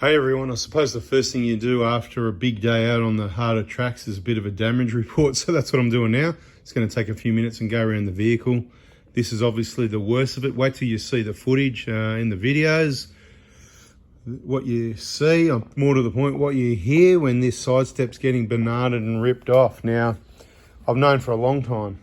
Hey everyone, I suppose the first thing you do after a big day out on the harder tracks is a bit of a damage report, so that's what I'm doing now. It's going to take a few minutes and go around the vehicle. This is obviously the worst of it. Wait till you see the footage in the videos. What you see, more to the point, what you hear when this side step's getting banarded and ripped off. Now, I've known for a long time.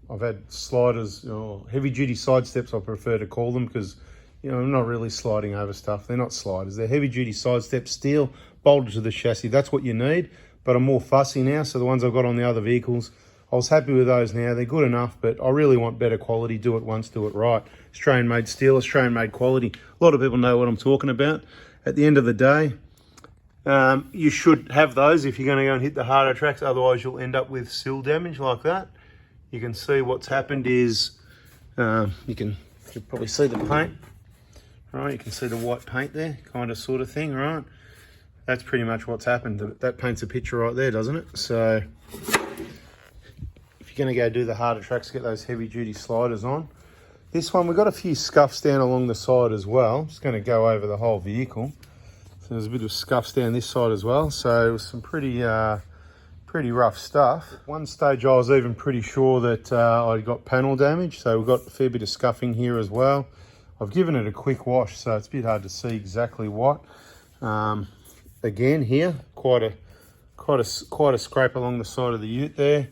I've had sliders, or heavy duty side steps I prefer to call them, because I'm not really sliding over stuff. They're not sliders. They're heavy-duty side steps, steel, bolted to the chassis. That's what you need, but I'm more fussy now, so the ones I've got on the other vehicles, I was happy with those now. They're good enough, but I really want better quality. Do it once, do it right. Australian-made steel, Australian-made quality. A lot of people know what I'm talking about. At the end of the day, you should have those if you're going to go and hit the harder tracks. Otherwise, you'll end up with sill damage like that. You can see what's happened is, you can probably see the paint. Right, you can see the white paint there, kind of sort of thing, right? That's pretty much what's happened. That paints a picture right there, doesn't it? So if you're going to go do the harder tracks, get those heavy duty sliders on. This one, we've got a few scuffs down along the side as well. Just going to go over the whole vehicle. So there's a bit of scuffs down this side as well. So it was some pretty rough stuff. At one stage I was even pretty sure that I got panel damage. So we've got a fair bit of scuffing here as well. I've given it a quick wash, so it's a bit hard to see exactly what. Again here, quite a scrape along the side of the ute there.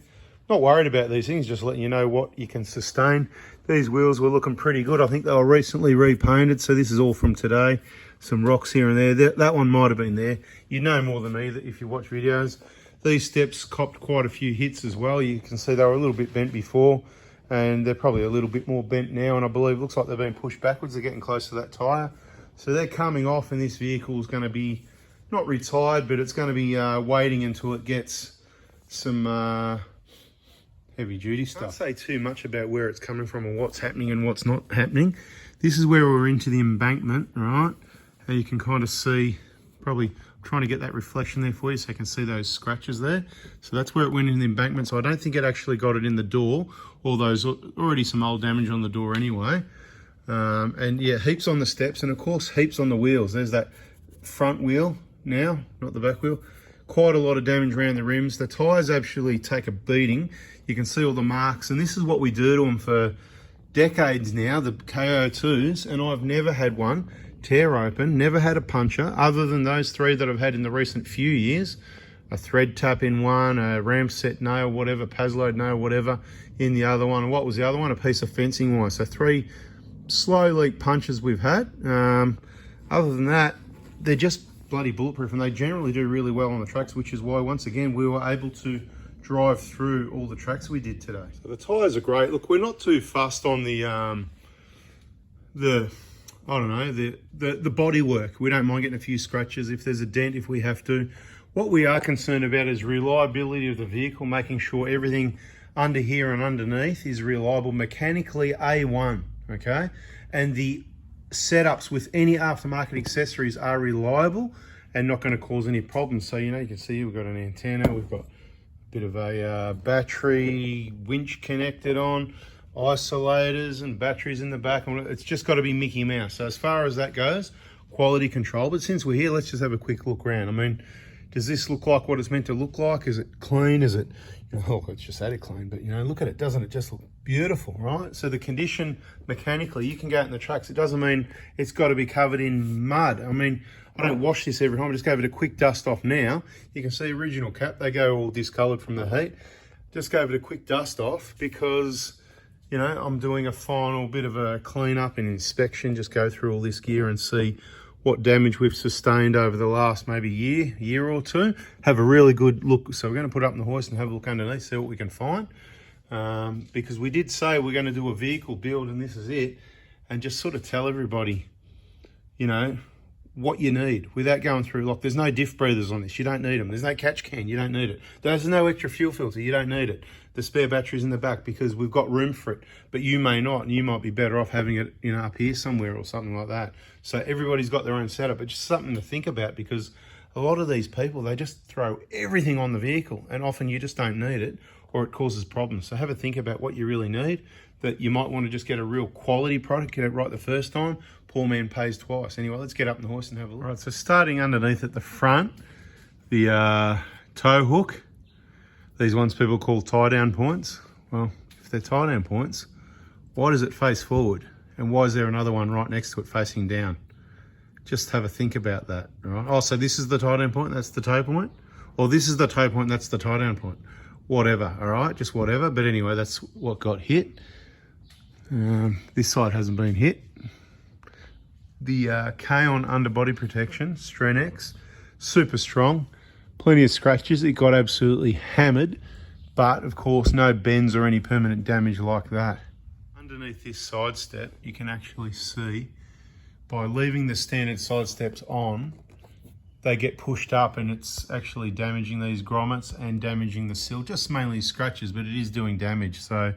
Not worried about these things, just letting you know what you can sustain. These wheels were looking pretty good. I think they were recently repainted, so this is all from today. Some rocks here and there. That one might have been there. You know more than me that if you watch videos. These steps copped quite a few hits as well. You can see they were a little bit bent before, and they're probably a little bit more bent now, and I believe it looks like they've been pushed backwards. They're getting close to that tyre. So they're coming off, and this vehicle is going to be not retired, but it's going to be waiting until it gets some heavy duty stuff. I can't say too much about where it's coming from or what's happening and what's not happening. This is where we're into the embankment, right? And you can kind of see, probably trying to get that reflection there for you so you can see those scratches there. So that's where it went in the embankment. So I don't think it actually got it in the door, although there's already some old damage on the door anyway. And yeah, heaps on the steps, and of course heaps on the wheels. There's that front wheel now, not the back wheel. Quite a lot of damage around the rims. The tyres actually take a beating. You can see all the marks, and this is what we do to them for decades now, the KO2s, and I've never had one tear open, never had a puncture, other than those three that I've had in the recent few years. A thread tap in one, a ram set nail, whatever, Pasload nail, whatever, in the other one. And what was the other one? A piece of fencing wire. So 3 slow leak punches we've had. Other than that, they're just bloody bulletproof, and they generally do really well on the tracks, which is why, once again, we were able to drive through all the tracks we did today. So the tyres are great. Look, we're not too fussed on the I don't know, the body work. We don't mind getting a few scratches if there's a dent, if we have to. What we are concerned about is reliability of the vehicle, making sure everything under here and underneath is reliable, mechanically A1, okay? And the setups with any aftermarket accessories are reliable and not going to cause any problems. So, you can see we've got an antenna, we've got a bit of a battery winch connected on, isolators and batteries in the back. It's just got to be Mickey Mouse. So as far as that goes, quality control. But since we're here, let's just have a quick look around. I mean, does this look like what it's meant to look like? Is it clean? Is it, look, it's just added clean, but look at it, doesn't it just look beautiful, right? So the condition mechanically, you can go out in the tracks. It doesn't mean it's got to be covered in mud. I mean, I don't wash this every time. I just gave it a quick dust off now. You can see original cap, they go all discolored from the heat. Just gave it a quick dust off because I'm doing a final bit of a clean up and inspection, just go through all this gear and see what damage we've sustained over the last maybe year or two. Have a really good look. So we're going to put it up in the hoist and have a look underneath, see what we can find. Because we did say we're going to do a vehicle build and this is it. And just sort of tell everybody, what you need without going through. Like, there's no diff breathers on this, you don't need them. There's no catch can, you don't need it. There's no extra fuel filter, you don't need it. The spare batteries in the back, because we've got room for it, but you may not, and you might be better off having it up here somewhere or something like that. So everybody's got their own setup, but just something to think about, because a lot of these people, they just throw everything on the vehicle, and often you just don't need it, or it causes problems. So have a think about what you really need, that you might want to just get a real quality product, get it right the first time, poor man pays twice. Anyway, let's get up on the horse and have a look. All right, so starting underneath at the front, the tow hook, these ones people call tie-down points. Well, if they're tie-down points, why does it face forward? And why is there another one right next to it facing down? Just have a think about that, all right? Oh, so this is the tie-down point, that's the tow point? Or this is the tow point, that's the tie-down point? Whatever, all right? Just whatever. But anyway, that's what got hit. This side hasn't been hit. The K-On underbody protection, Strenex, super strong. Plenty of scratches. It got absolutely hammered. But, of course, no bends or any permanent damage like that. Underneath this side step, you can actually see, by leaving the standard side steps on, they get pushed up and it's actually damaging these grommets and damaging the sill. Just mainly scratches, but it is doing damage. So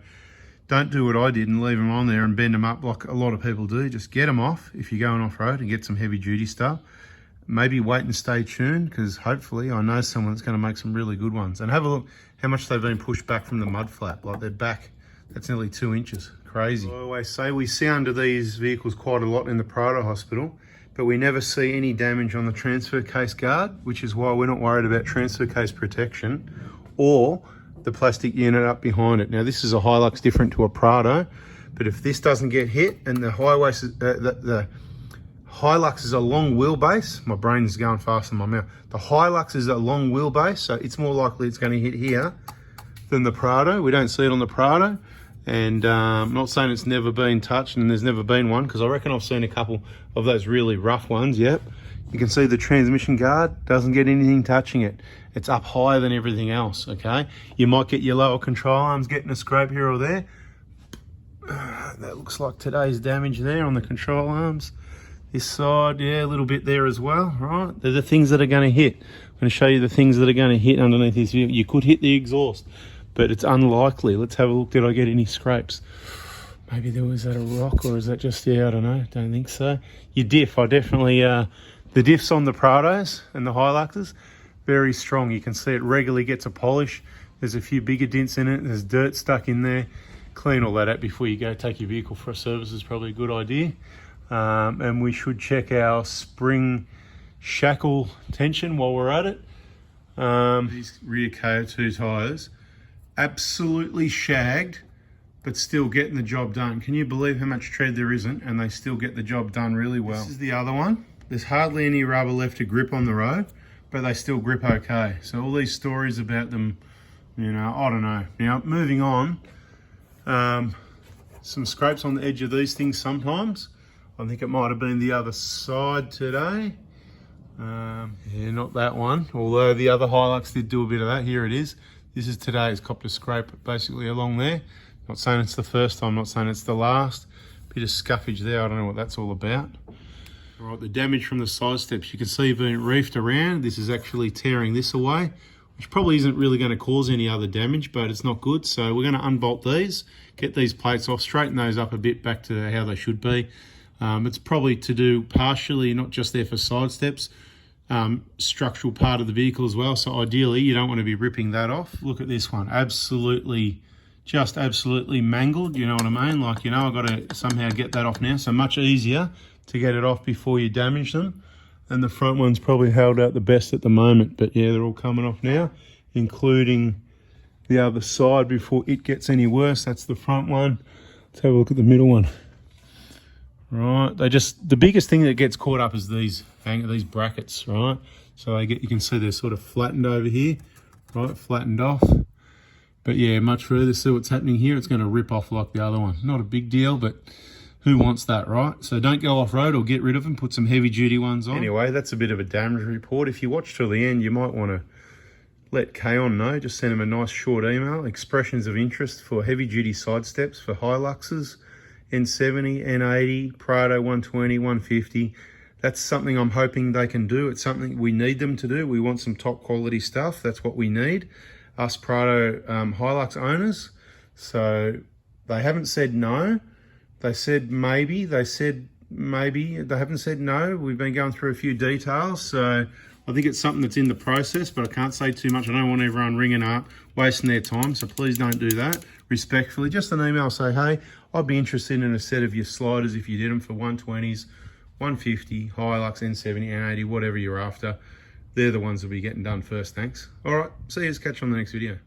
don't do what I did and leave them on there and bend them up like a lot of people do. Just get them off if you're going off-road and get some heavy-duty stuff. Maybe wait and stay tuned, because hopefully I know someone that's going to make some really good ones. And have a look how much they've been pushed back from the mud flap. Like they're back, that's nearly 2 inches. Crazy. I always say we see under these vehicles quite a lot in the Prado Hospital, but we never see any damage on the transfer case guard, which is why we're not worried about transfer case protection or the plastic unit up behind it. Now this is a Hilux different to a Prado, but if this doesn't get hit and the the Hilux is a long wheelbase, my brain's going fast in my mouth. The Hilux is a long wheelbase, so it's more likely it's going to hit here than the Prado. We don't see it on the Prado. And I'm not saying it's never been touched and there's never been one, because I reckon I've seen a couple of those really rough ones. Yep, you can see the transmission guard doesn't get anything touching it. It's up higher than everything else, okay? You might get your lower control arms getting a scrape here or there. That looks like today's damage there on the control arms. This side, yeah, a little bit there as well, right? They're the things that are going to hit. I'm going to show you the things that are going to hit underneath this vehicle. You could hit the exhaust, but it's unlikely. Let's have a look. Did I get any scrapes? Maybe there was that a rock, or is that just, yeah, I don't know. Don't think so. Your diff, I definitely, the diffs on the Prados and the Hiluxes, very strong. You can see it regularly gets a polish. There's a few bigger dents in it. There's dirt stuck in there. Clean all that out before you go take your vehicle for a service is probably a good idea. And we should check our spring shackle tension while we're at it. These rear KO2 tyres, absolutely shagged, but still getting the job done. Can you believe how much tread there isn't, and they still get the job done really well? This is the other one. There's hardly any rubber left to grip on the road, but they still grip okay. So all these stories about them, you know, I don't know. Now, moving on, some scrapes on the edge of these things sometimes. I think it might have been the other side today. Yeah, not that one, although the other Hilux did do a bit of that. Here it is. This is today. It's copped a scrape basically along there. Not saying it's the first time, not saying it's the last. Bit of scuffage there, I don't know what that's all about. All right, the damage from the side steps, you can see being reefed around. This is actually tearing this away, which probably isn't really going to cause any other damage, but it's not good. So we're going to unbolt these, get these plates off, straighten those up a bit back to how they should be. It's probably to do partially, not just there for side steps, structural part of the vehicle as well. So ideally, you don't want to be ripping that off. Look at this one, absolutely, just absolutely mangled. You know what I mean? Like, you know, I've got to somehow get that off now. So much easier to get it off before you damage them. And the front one's probably held out the best at the moment. But yeah, they're all coming off now, including the other side before it gets any worse. That's the front one. Let's have a look at the middle one. Right, the biggest thing that gets caught up is these brackets, right? So you can see they're sort of flattened over here, right? Flattened off. But yeah, much further, see what's happening here. It's going to rip off like the other one. Not a big deal, but who wants that, right? So don't go off-road or get rid of them. Put some heavy-duty ones on. Anyway, that's a bit of a damage report. If you watch till the end, you might want to let K-On know. Just send them a nice short email. Expressions of interest for heavy-duty side steps for Hiluxes, N70, N80, Prado 120, 150. That's something I'm hoping they can do. It's something we need them to do. We want some top quality stuff. That's what we need, us Prado Hilux owners. So they haven't said no. They said maybe. They said maybe. They haven't said no. We've been going through a few details. So I think it's something that's in the process, but I can't say too much. I don't want everyone ringing up, wasting their time. So please don't do that. Respectfully, just an email, say, hey, I'd be interested in a set of your sliders if you did them for 120s, 150, Hilux, N70, N80, whatever you're after, they're the ones that will be getting done first, thanks. All right, see you, catch you on the next video.